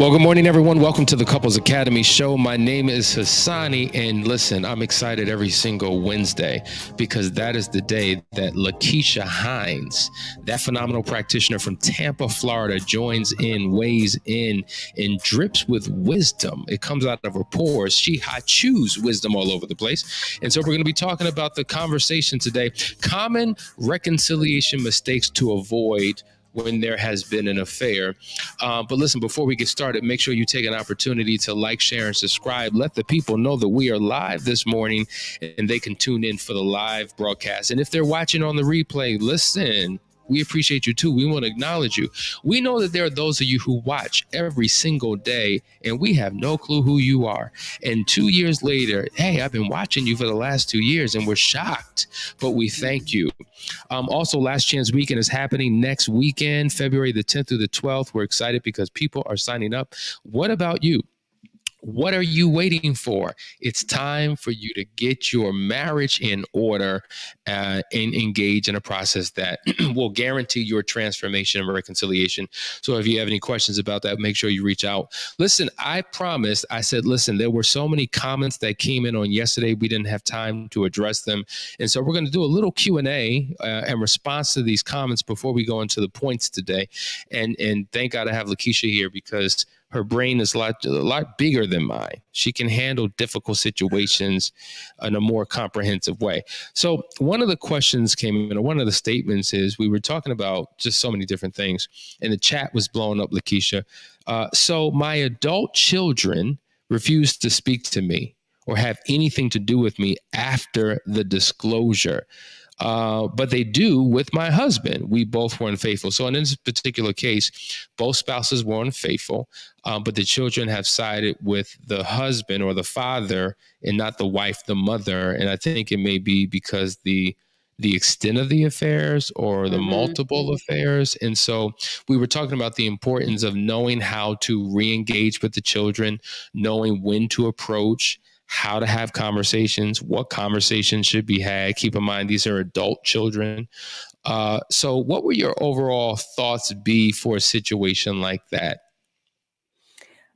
Well, good morning, everyone. Welcome to the Couples Academy show. My name is Hassani, and listen, I'm excited every single Wednesday because that is the day that Lakeisha Hines, that phenomenal practitioner from Tampa, Florida, joins in, weighs in, and drips with wisdom. It comes out of her pores. She chews wisdom all over the place. And so we're going to be talking about the conversation today, common reconciliation mistakes to avoid when there has been an affair. But listen, before we get started, make sure you take an opportunity to like, share, and subscribe. Let the people know that we are live this morning and they can tune in for the live broadcast. And if they're watching on the replay, listen, we appreciate you too. We want to acknowledge you. We know that there are those of you who watch every single day and we have no clue who you are. And 2 years later, hey, I've been watching you for the last 2 years and we're shocked, but we thank you. Also, Last Chance Weekend is happening next weekend, February the 10th through the 12th. We're excited because people are signing up. What about you? What are you waiting for? It's time for you to get your marriage in order and engage in a process that will guarantee your transformation and reconciliation. So if you have any questions about that, make sure you reach out. Listen, I promised, I said, listen, there were so many comments that came in on yesterday. We didn't have time to address them. And so we're going to do a little Q&A in response to these comments before we go into the points today. And thank God I have Lakeisha here because her brain is a lot bigger than mine. She can handle difficult situations in a more comprehensive way. So one of the questions came in, or one of the statements is, we were talking about just so many different things, and the chat was blowing up, Lakeisha. So my adult children refused to speak to me or have anything to do with me after the disclosure. But they do with my husband. We both were unfaithful. So in this particular case, both spouses were unfaithful, but the children have sided with the husband or the father and not the wife, the mother. And I think it may be because the extent of the affairs or the multiple affairs. And so we were talking about the importance of knowing how to re-engage with the children, knowing when to approach, how to have conversations, what conversations should be had. Keep in mind, these are adult children. So what would your overall thoughts be for a situation like that?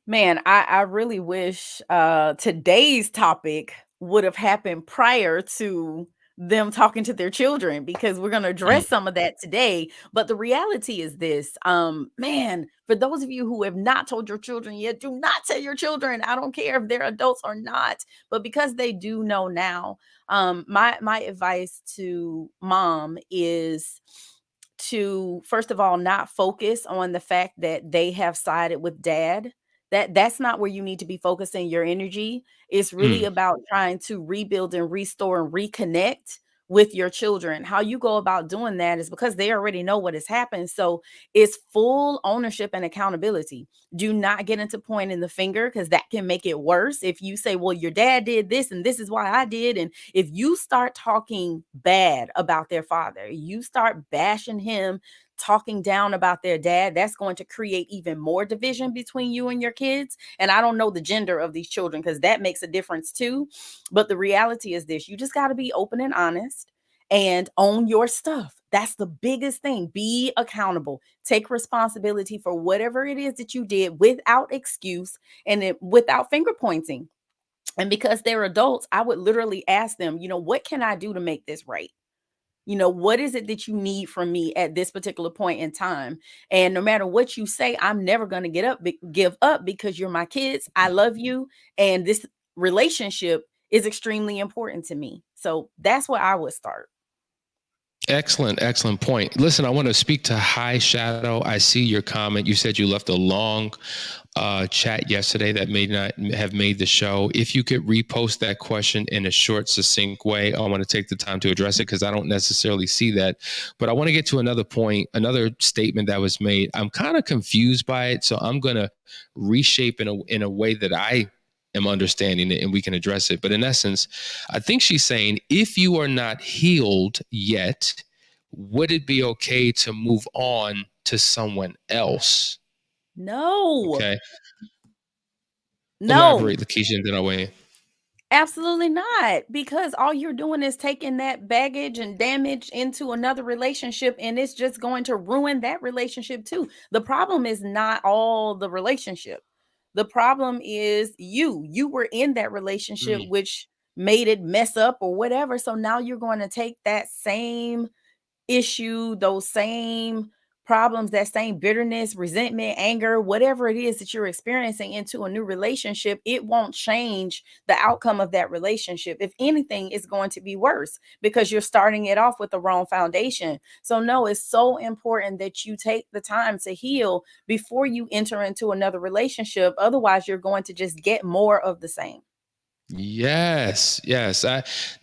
Man, I really wish today's topic would have happened prior to them talking to their children, because we're going to address some of that today. But the reality is this, man, for those of you who have not told your children yet, do not tell your children. I don't care if they're adults or not, but because they do know now, my advice to mom is to, first of all, not focus on the fact that they have sided with dad. That's not where you need to be focusing your energy. It's really about trying to rebuild and restore and reconnect with your children. How you go about doing that is because they already know what has happened. So it's full ownership and accountability. Do not get into pointing the finger, because that can make it worse. If you say, well, your dad did this and this is why I did. And if you start talking bad about their father, you start bashing him, talking down about their dad, that's going to create even more division between you and your kids. And I don't know the gender of these children, because that makes a difference too. But the reality is this: you just got to be open and honest and own your stuff. That's the biggest thing. Be accountable. Take responsibility for whatever it is that you did without excuse and without finger pointing. And because they're adults, I would literally ask them, what can I do to make this right? What is it that you need from me at this particular point in time? And no matter what you say, I'm never going to give up, because you're my kids. I love you. And this relationship is extremely important to me. So that's where I would start. Excellent point. Listen, I want to speak to High Shadow. I see your comment. You said you left a long chat yesterday that may not have made the show. If you could repost that question in a short, succinct way, I want to take the time to address it because I don't necessarily see that. But I want to get to another point, another statement that was made. I'm kind of confused by it, so I'm going to reshape in a way that I am understanding it and we can address it. But in essence, I think she's saying, if you are not healed yet, would it be okay to move on to someone else? No. Okay. No. Elaborate, Lakeisha, and then I'll weigh in. Absolutely not, because all you're doing is taking that baggage and damage into another relationship, and it's just going to ruin that relationship too. The problem is not all the relationship. The problem is you were in that relationship, Mm. which made it mess up or whatever. So now you're going to take that same issue, those same problems, that same bitterness, resentment, anger, whatever it is that you're experiencing into a new relationship. It won't change the outcome of that relationship. If anything, it's going to be worse because you're starting it off with the wrong foundation. So, no, it's so important that you take the time to heal before you enter into another relationship. Otherwise, you're going to just get more of the same. Yes, yes.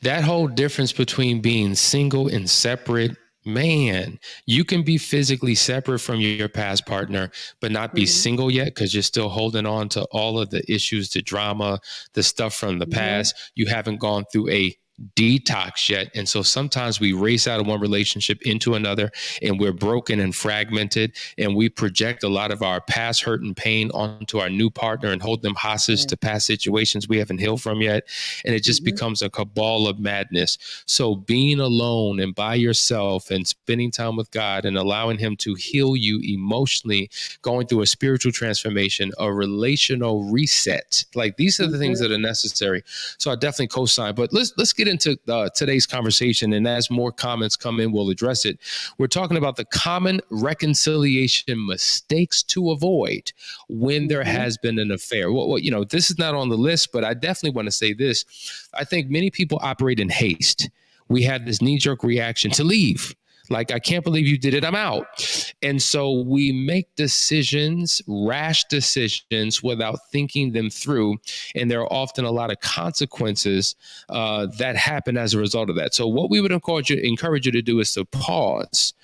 That whole difference between being single and separate, man, you can be physically separate from your past partner, but not be Mhm, single yet because you're still holding on to all of the issues, the drama, the stuff from the mhm, past. You haven't gone through a detox yet. And so sometimes we race out of one relationship into another and we're broken and fragmented and we project a lot of our past hurt and pain onto our new partner and hold them hostage right, to past situations we haven't healed from yet. And it just mhm, becomes a cabal of madness. So being alone and by yourself and spending time with God and allowing him to heal you emotionally, going through a spiritual transformation, a relational reset, like these are the things mhm, that are necessary. So I definitely co-sign. But let's get into today's conversation, and as more comments come in, we'll address it. We're talking about the common reconciliation mistakes to avoid when there mhm, has been an affair. This is not on the list, but I definitely want to say this. I think many people operate in haste. We have this knee-jerk reaction to leave. Like, I can't believe you did it. I'm out. And so we make decisions, rash decisions, without thinking them through. And there are often a lot of consequences that happen as a result of that. So, what we would encourage you to do is to pause.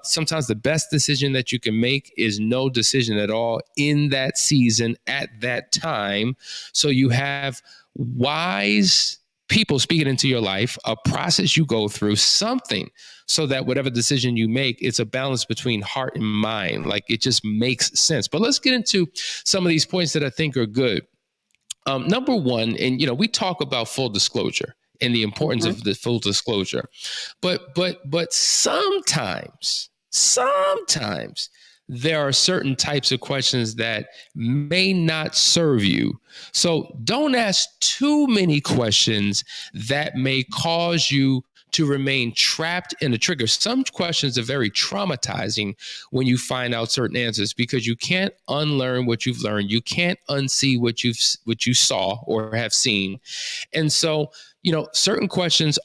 Sometimes the best decision that you can make is no decision at all in that season at that time. So, you have wise people speaking into your life, a process you go through, something so that whatever decision you make, it's a balance between heart and mind. Like, it just makes sense. But let's get into some of these points that I think are good. Number one, and we talk about full disclosure and the importance mhm. of the full disclosure, but sometimes there are certain types of questions that may not serve you. So don't ask too many questions that may cause you to remain trapped in a trigger. Some questions are very traumatizing when you find out certain answers because you can't unlearn what you've learned. You can't unsee what you saw or have seen. And so, certain questions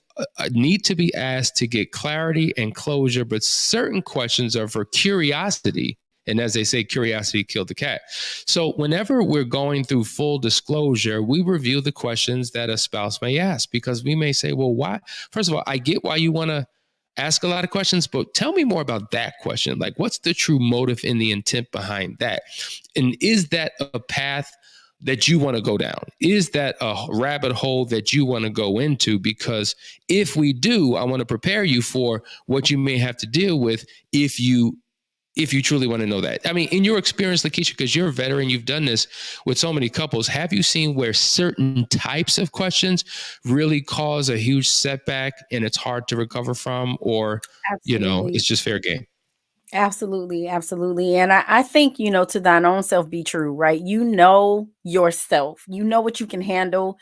need to be asked to get clarity and closure, but certain questions are for curiosity. And as they say, curiosity killed the cat. So whenever we're going through full disclosure, we review the questions that a spouse may ask because we may say, well, why? First of all, I get why you want to ask a lot of questions, but tell me more about that question. Like, what's the true motive and the intent behind that? And is that a path that you want to go down? Is that a rabbit hole that you want to go into? Because if we do, I want to prepare you for what you may have to deal with if you truly want to know that. I mean, in your experience, Lakeisha, because you're a veteran, you've done this with so many couples, have you seen where certain types of questions really cause a huge setback and it's hard to recover from, or, Absolutely. it's just fair game? Absolutely, absolutely. And I think, to thine own self be true, right? You know yourself, you know what you can handle,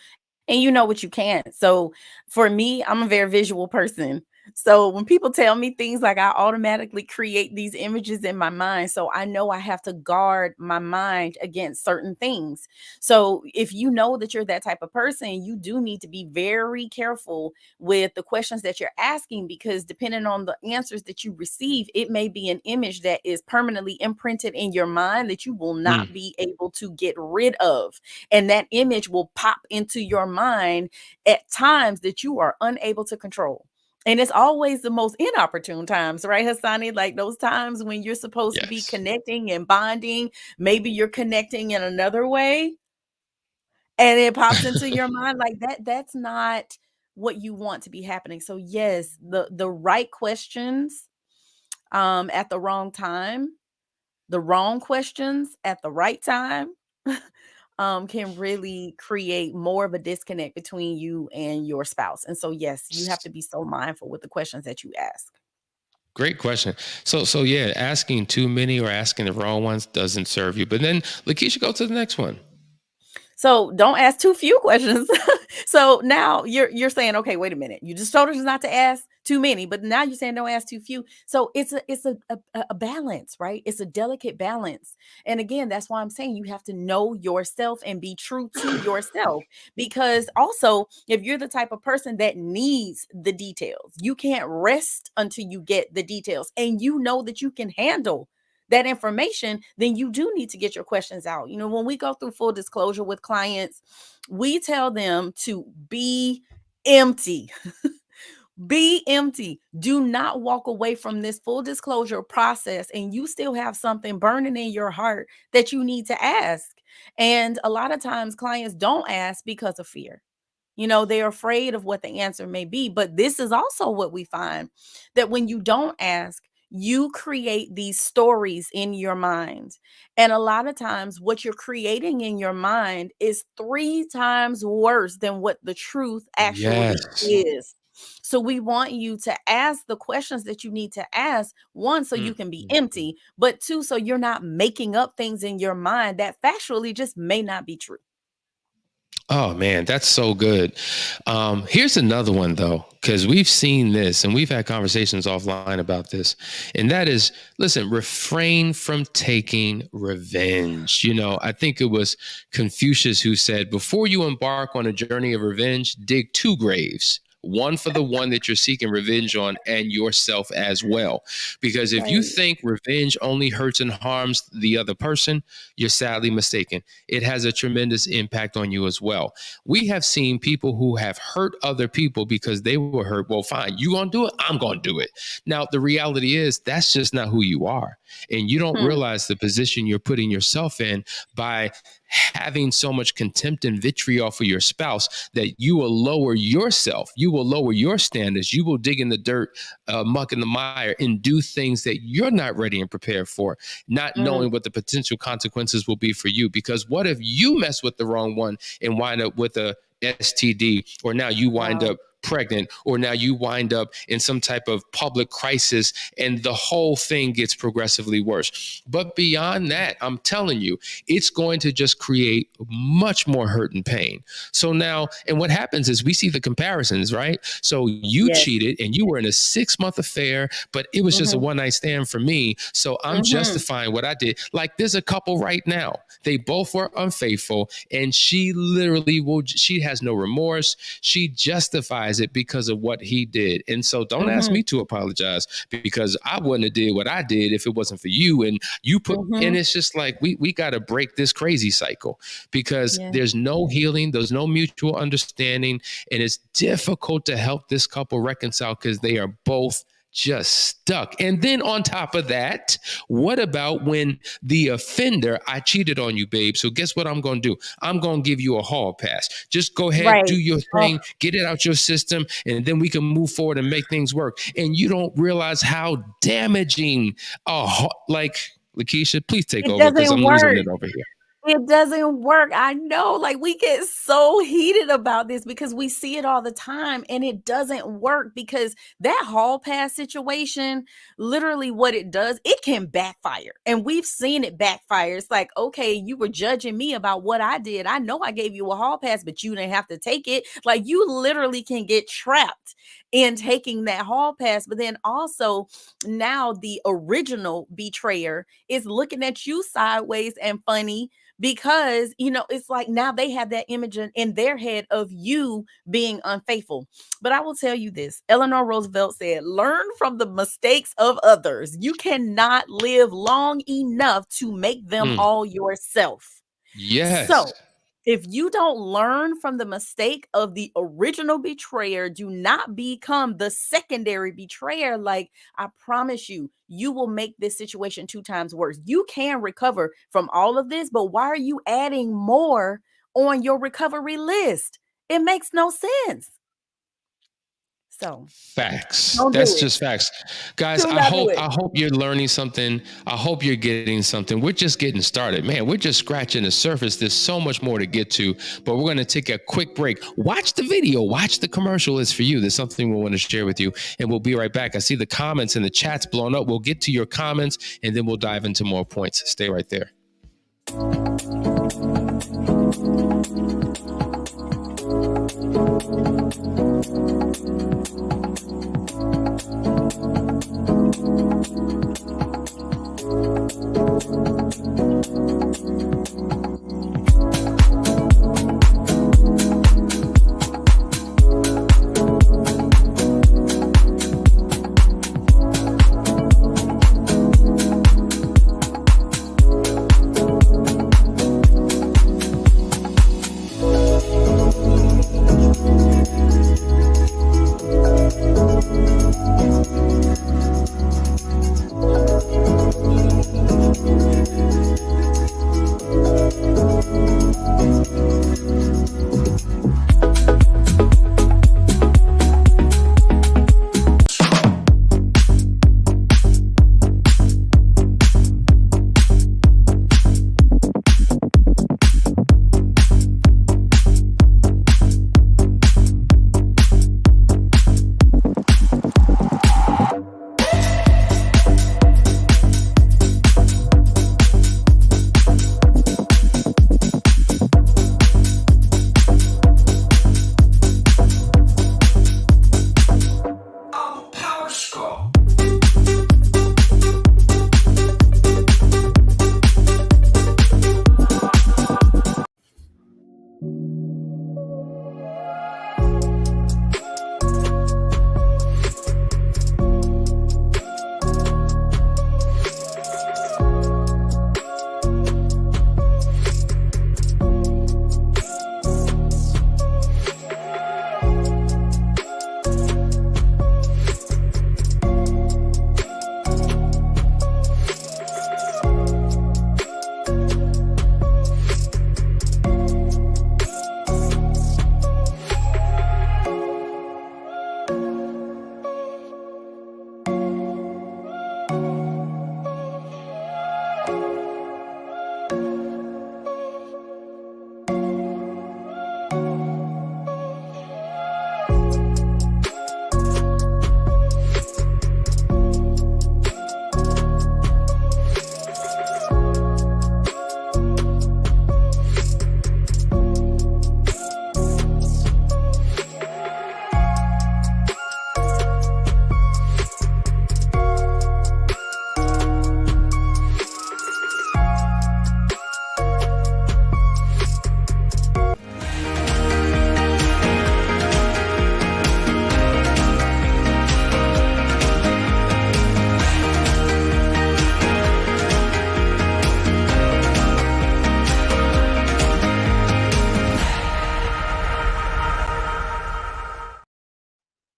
and you know what you can't. So for me, I'm a very visual person. So when people tell me things, like, I automatically create these images in my mind. So I know I have to guard my mind against certain things. So if you know that you're that type of person, you do need to be very careful with the questions that you're asking, because depending on the answers that you receive, it may be an image that is permanently imprinted in your mind that you will not Mm, be able to get rid of. And that image will pop into your mind at times that you are unable to control. And it's always the most inopportune times, right, Hassani? Like those times when you're supposed to be yes. connecting and bonding. Maybe you're connecting in another way and it pops into your mind like that. That's not what you want to be happening. So yes, the right questions at the wrong time, the wrong questions at the right time can really create more of a disconnect between you and your spouse. And so yes, you have to be so mindful with the questions that you ask. Great question. So yeah, asking too many or asking the wrong ones doesn't serve you. But then Lakeisha, go to the next one. So don't ask too few questions. So now you're saying, okay, wait a minute. You just told us not to ask too many, but now you're saying don't ask too few. So it's a balance, right? It's a delicate balance. And again, that's why I'm saying you have to know yourself and be true to yourself. Because also, if you're the type of person that needs the details, you can't rest until you get the details, and you know that you can handle that information, then you do need to get your questions out. You know, when we go through full disclosure with clients, we tell them to be empty. Be empty. Do not walk away from this full disclosure process and you still have something burning in your heart that you need to ask. And a lot of times clients don't ask because of fear. You know, they're afraid of what the answer may be. But this is also what we find, that when you don't ask, you create these stories in your mind. And a lot of times, what you're creating in your mind is three times worse than what the truth actually Yes. is. So, we want you to ask the questions that you need to ask, one, so you Mm, can be mm, mm. empty, but two, so you're not making up things in your mind that factually just may not be true. Oh man, that's so good. Here's another one though, because we've seen this and we've had conversations offline about this, and that is, listen, refrain from taking revenge. You know, I think it was Confucius who said, before you embark on a journey of revenge, dig two graves. One for the one that you're seeking revenge on, and yourself as well. Because if you Right. think revenge only hurts and harms the other person, you're sadly mistaken. It has a tremendous impact on you as well. We have seen people who have hurt other people because they were hurt. Well, fine, you gonna do it, I'm gonna do it. Now the reality is that's just not who you are, and you don't Hmm. realize the position you're putting yourself in by having so much contempt and vitriol for your spouse, that you will lower yourself, you will lower your standards, you will dig in the dirt, muck in the mire, and do things that you're not ready and prepared for, not Mm. knowing what the potential consequences will be for you. Because what if you mess with the wrong one and wind up with a STD, or now you wind Wow. up pregnant, or now you wind up in some type of public crisis, and the whole thing gets progressively worse. But beyond that, I'm telling you, it's going to just create much more hurt and pain. So now, and what happens is we see the comparisons, right? So you Yes. cheated and you were in a 6-month affair, but it was just a Mhm. one night stand for me. So I'm Mhm. justifying what I did. Like there's a couple right now. They both were unfaithful, and she literally she has no remorse. She justifies it because of what he did. And so don't ask Mhm. me to apologize, because I wouldn't have did what I did if it wasn't for you. And you put, and Mhm. it's just like we got to break this crazy cycle, because Yeah. there's no healing, there's no mutual understanding, and it's difficult to help this couple reconcile because they are both just stuck. And then on top of that, what about when the offender, I cheated on you, babe, so guess what I'm going to do? I'm going to give you a hall pass. Just go ahead, do Right. your Oh, thing, get it out your system, and then we can move forward and make things work. And you don't realize how damaging, like, Lakeisha, please take it over because doesn't I'm losing work. it over here. It doesn't work. I know, like, we get so heated about this because we see it all the time and it doesn't work, because that hall pass situation, literally what it does, it can backfire. And we've seen it backfire. It's like, okay, you were judging me about what I did. I know I gave you a hall pass, but you didn't have to take it. Like, you literally can get trapped in taking that hall pass. But then also, now the original betrayer is looking at you sideways and funny, because it's like now they have that image in their head of you being unfaithful. But I will tell you this: Eleanor Roosevelt said, learn from the mistakes of others. You cannot live long enough to make them Mm, all yourself. yes. So if you don't learn from the mistake of the original betrayer, do not become the secondary betrayer. Like, I promise you, you will make this situation 2 times worse. You can recover from all of this, but why are you adding more on your recovery list? It makes no sense. So Facts. don't That's do it. just facts. Guys, Do I not do hope it. I hope you're learning something. I hope you're getting something. We're just getting started. Man, we're just scratching the surface. There's so much more to get to, but we're going to take a quick break. Watch the video, watch the commercial. It's for you. There's something we want to share with you, and we'll be right back. I see the comments and the chat's blown up. We'll get to your comments and then we'll dive into more points. Stay right there.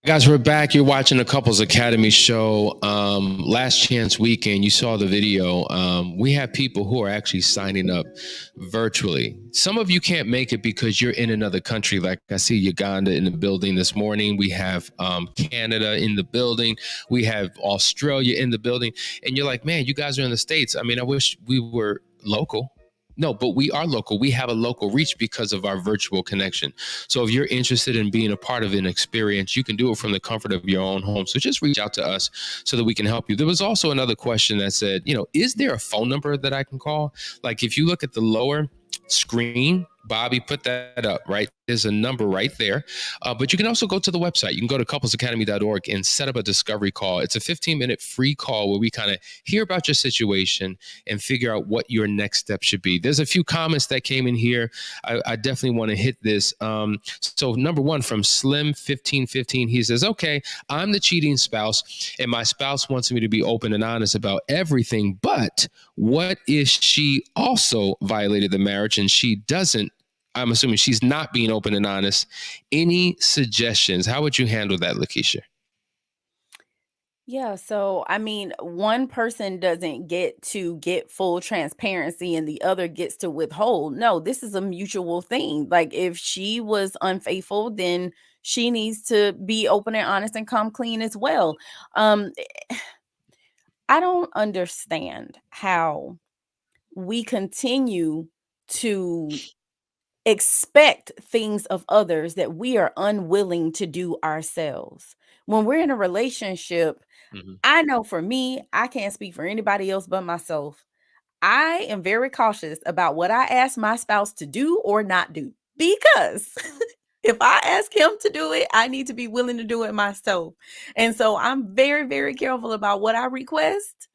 Guys, we're back. You're watching the Couples Academy show. Last Chance Weekend, you saw the video. We have people who are actually signing up virtually. Some of you can't make it because you're in another country. Like I see Uganda in the building this morning. We have Canada in the building. We have Australia in the building. And you're like, man, you guys are in the States. I mean, I wish we were local. No, but we are local. We have a local reach because of our virtual connection. So if you're interested in being a part of an experience, you can do it from the comfort of your own home. So just reach out to us so that we can help you. There was also another question that said, is there a phone number that I can call? Like if you look at the lower screen, Bobby put that up, right? There's a number right there. But you can also go to the website. You can go to couplesacademy.org and set up a discovery call. It's a 15-minute free call where we kind of hear about your situation and figure out what your next step should be. There's a few comments that came in here. I definitely want to hit this. So number one from Slim1515, he says, okay, I'm the cheating spouse and my spouse wants me to be open and honest about everything. But what if she also violated the marriage and she doesn't? I'm assuming she's not being open and honest. Any suggestions? How would you handle that, Lakeisha? Yeah, so I mean, one person doesn't get full transparency and the other gets to withhold. No, this is a mutual thing. Like if she was unfaithful, then she needs to be open and honest and come clean as well. Um, I don't understand how we continue to expect things of others that we are unwilling to do ourselves. When we're in a relationship, Mhm. I know for me, I can't speak for anybody else but myself. I am very cautious about what I ask my spouse to do or not do because if I ask him to do it, I need to be willing to do it myself. And so I'm very, very careful about what I request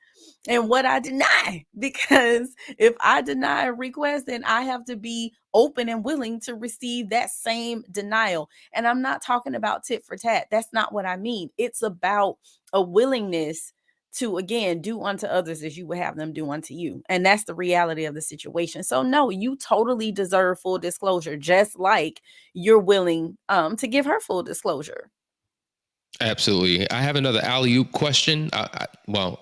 and what I deny, because if I deny a request, then I have to be open and willing to receive that same denial. And I'm not talking about tit for tat. That's not what I mean. It's about a willingness to, again, do unto others as you would have them do unto you. And that's the reality of the situation. So no, you totally deserve full disclosure, just like you're willing to give her full disclosure. Absolutely. I have another alley oop question. Well,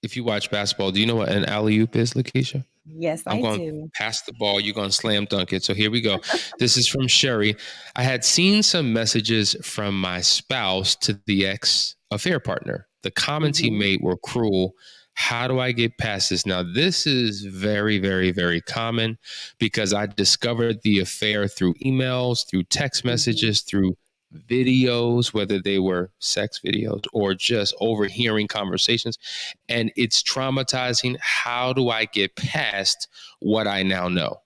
if you watch basketball, do you know what an alley oop is, Lakeisha? Yes, I'm I going to do. pass the ball. You're going to slam dunk it. So here we go. This is from Sherry. I had seen some messages from my spouse to the ex affair partner. The comments he Mhm. made were cruel. How do I get past this? Now, this is very, very, very common because I discovered the affair through emails, through text Mhm. messages, through videos, whether they were sex videos or just overhearing conversations. And it's traumatizing. How do I get past what I now know?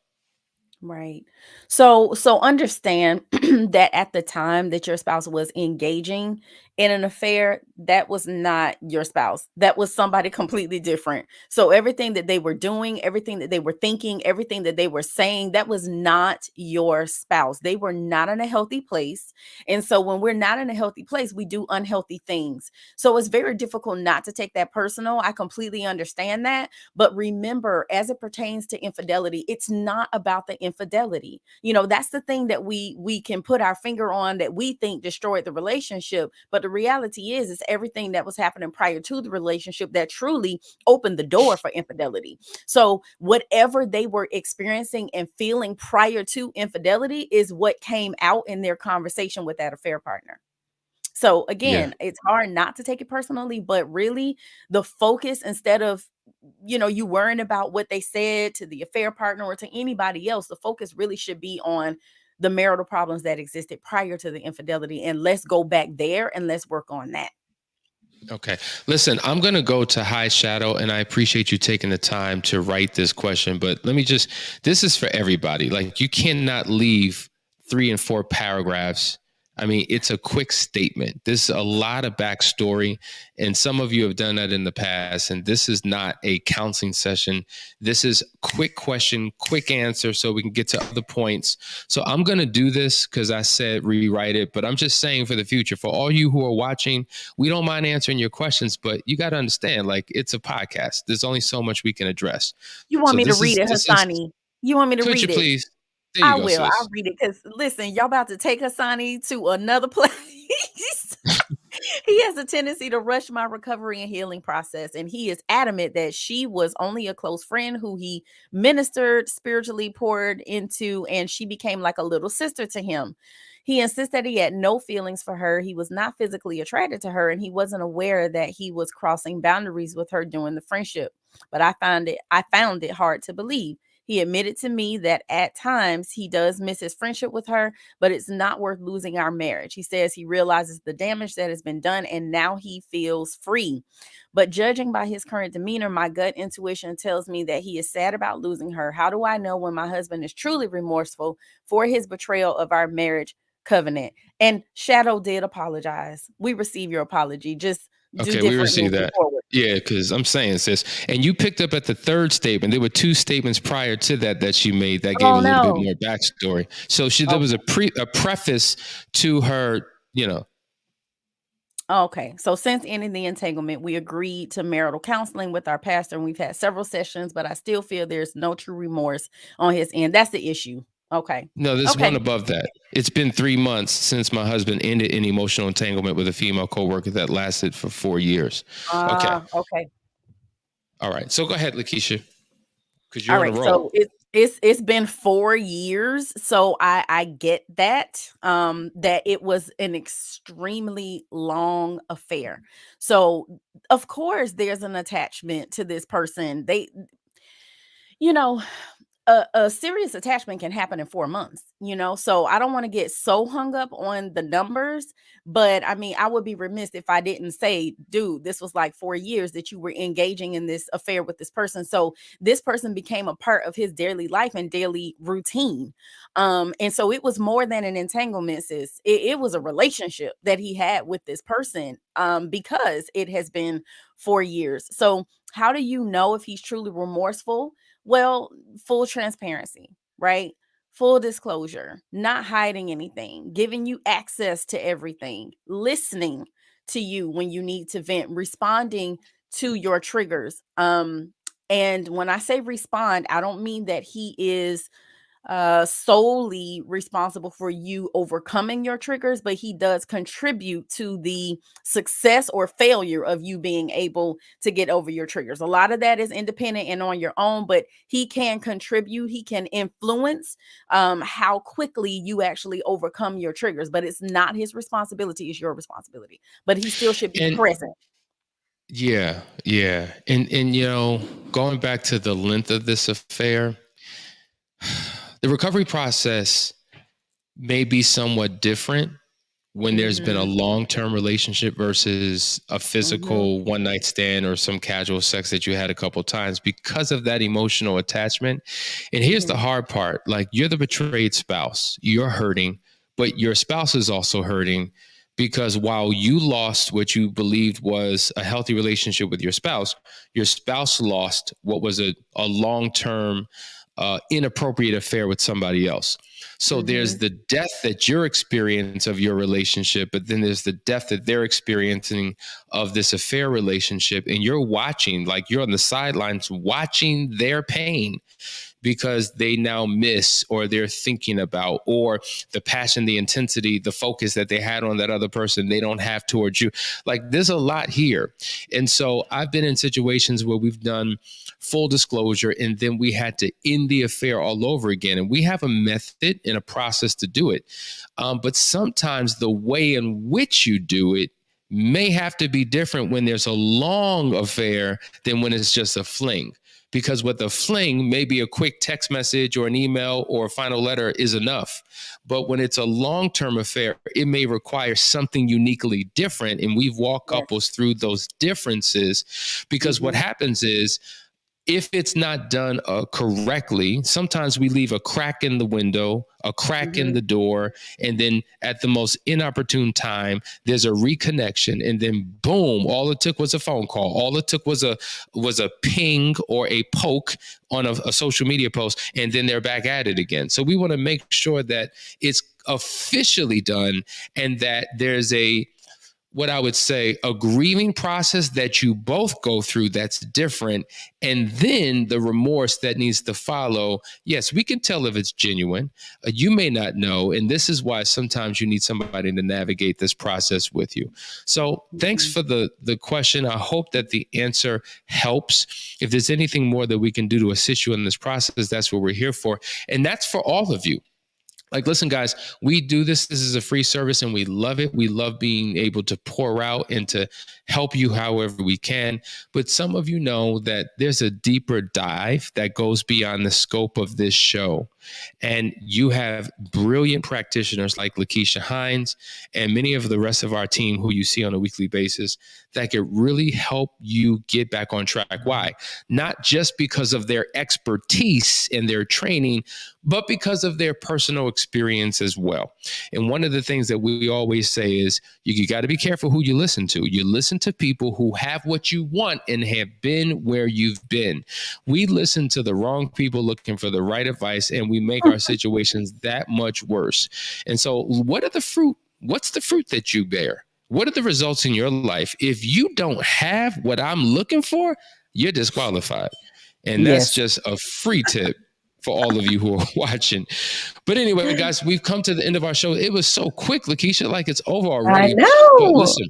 Right. So understand that at the time that your spouse was engaging in an affair, that was not your spouse. That was somebody completely different. So everything that they were doing, everything that they were thinking, everything that they were saying, that was not your spouse. They were not in a healthy place. And so when we're not in a healthy place, we do unhealthy things. So it's very difficult not to take that personal. I completely understand that. But remember, as it pertains to infidelity, it's not about the infidelity. You know, that's the thing that we can put our finger on that we think destroyed the relationship. But the reality is everything that was happening prior to the relationship that truly opened the door for infidelity. So whatever they were experiencing and feeling prior to infidelity is what came out in their conversation with that affair partner. So Yeah. again, it's hard not to take it personally, but really the focus, instead of, you worrying about what they said to the affair partner or to anybody else, the focus really should be on the marital problems that existed prior to the infidelity. And let's go back there and let's work on that. Okay. Listen, I'm going to go to High Shadow, and I appreciate you taking the time to write this question. But let me just, this is for everybody. Like, you cannot leave 3 and 4 paragraphs. I mean, it's a quick statement. This is a lot of backstory, and some of you have done that in the past. And this is not a counseling session. This is quick question, quick answer, so we can get to other points. So I'm going to do this because I said rewrite it, but I'm just saying for the future, for all you who are watching, we don't mind answering your questions, but you got to understand, like, it's a podcast. There's only so much we can address. You want So me to this read is it, Hassani? You want me to could you read it? please? There you I go, will. I'll sis. read it because listen, y'all about to take Hassani to another place. He has a tendency to rush my recovery and healing process, and he is adamant that she was only a close friend who he ministered, spiritually poured into, and she became like a little sister to him. He insists that he had no feelings for her. He was not physically attracted to her, and he wasn't aware that he was crossing boundaries with her during the friendship. But I found it hard to believe. He admitted to me that at times he does miss his friendship with her, but it's not worth losing our marriage. He says he realizes the damage that has been done and now he feels free. But judging by his current demeanor, my gut intuition tells me that he is sad about losing her. How do I know when my husband is truly remorseful for his betrayal of our marriage covenant? And Shadow did apologize. We receive your apology. Just do Okay, we different received moving that. forward. Yeah, because I'm saying, sis, and you picked up at the third statement. There were 2 statements prior to that she made that gave Oh a little bit no. more backstory. So there was Okay. a preface to her, you know. Okay. So since ending the entanglement, we agreed to marital counseling with our pastor, and we've had several sessions, but I still feel there's no true remorse on his end. That's the issue. Okay. No, there's one Okay. above that. It's been 3 months since my husband ended an emotional entanglement with a female coworker that lasted for 4 years. Okay. Okay. All right. So go ahead, Lakeisha, because All you're on a right. So roll. It's been 4 years, so I get that, that it was an extremely long affair. So, of course, there's an attachment to this person. You know, a serious attachment can happen in 4 months, you know? So I don't wanna get so hung up on the numbers, but I mean, I would be remiss if I didn't say, "Dude, this was like 4 years that you were engaging in this affair with this person." So this person became a part of his daily life and daily routine. And so it was more than an entanglement, sis. It was a relationship that he had with this person, because it has been 4 years. So how do you know if he's truly remorseful? Well, full transparency, right? Full disclosure, not hiding anything, giving you access to everything, listening to you when you need to vent, responding to your triggers. And when I say respond, I don't mean that he is solely responsible for you overcoming your triggers, but he does contribute to the success or failure of you being able to get over your triggers. A lot of that is independent and on your own, but he can contribute, he can influence how quickly you actually overcome your triggers, but it's not his responsibility, it's your responsibility. But he still should be And present. yeah, yeah. And going back to the length of this affair, the recovery process may be somewhat different when there's been a Mhm. long-term relationship versus a Mhm. physical one-night stand or some casual sex that you had a couple times because of that emotional attachment. And here's the Mhm. hard part. Like, you're the betrayed spouse. You're hurting, but your spouse is also hurting because while you lost what you believed was a healthy relationship with your spouse lost what was a long-term inappropriate affair with somebody else. So there's Mhm. the death that you're experience of your relationship, but then there's the death that they're experiencing of this affair relationship. And you're watching, like you're on the sidelines watching their pain because they now miss or they're thinking about, or the passion, the intensity, the focus that they had on that other person, they don't have towards you. Like, there's a lot here. And so I've been in situations where we've done full disclosure and then we had to end the affair all over again. And we have a method and a process to do it. But sometimes the way in which you do it may have to be different when there's a long affair than when it's just a fling, because with a fling, maybe a quick text message or an email or a final letter is enough. But when it's a long-term affair, it may require something uniquely different. And we've walked Yes. couples through those differences because what Mhm. happens is, if it's not done correctly, sometimes we leave a crack in the window, a crack in Mhm. the door, and then at the most inopportune time, there's a reconnection, and then boom! All it took was a phone call. All it took was a ping or a poke on a social media post, and then they're back at it again. So we want to make sure that it's officially done and that there's a, what I would say, a grieving process that you both go through that's different. And then the remorse that needs to follow. Yes, we can tell if it's genuine. You may not know. And this is why sometimes you need somebody to navigate this process with you. So thanks Mhm. for the question. I hope that the answer helps. If there's anything more that we can do to assist you in this process, that's what we're here for. And that's for all of you. Like, listen, guys, we do this. This is a free service and we love it. We love being able to pour out and to help you however we can. But some of you know that there's a deeper dive that goes beyond the scope of this show. And you have brilliant practitioners like Lakeisha Hines and many of the rest of our team who you see on a weekly basis that could really help you get back on track. Why? Not just because of their expertise and their training, but because of their personal experience as well. And one of the things that we always say is you got to be careful who you listen to. You listen to people who have what you want and have been where you've been. We listen to the wrong people looking for the right advice, and we make our situations that much worse. And so, what are the fruit? What's the fruit that you bear? What are the results in your life? If you don't have what I'm looking for, you're disqualified. And that's Yes. just a free tip for all of you who are watching. But anyway, guys, we've come to the end of our show. It was so quick, Lakeisha, like it's over I already. But know. listen,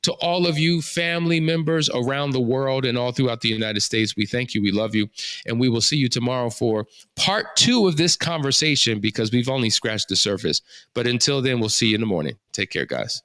To all of you family members around the world and all throughout the United States, we thank you. We love you. And we will see you tomorrow for part 2 of this conversation, because we've only scratched the surface. But until then, we'll see you in the morning. Take care, guys.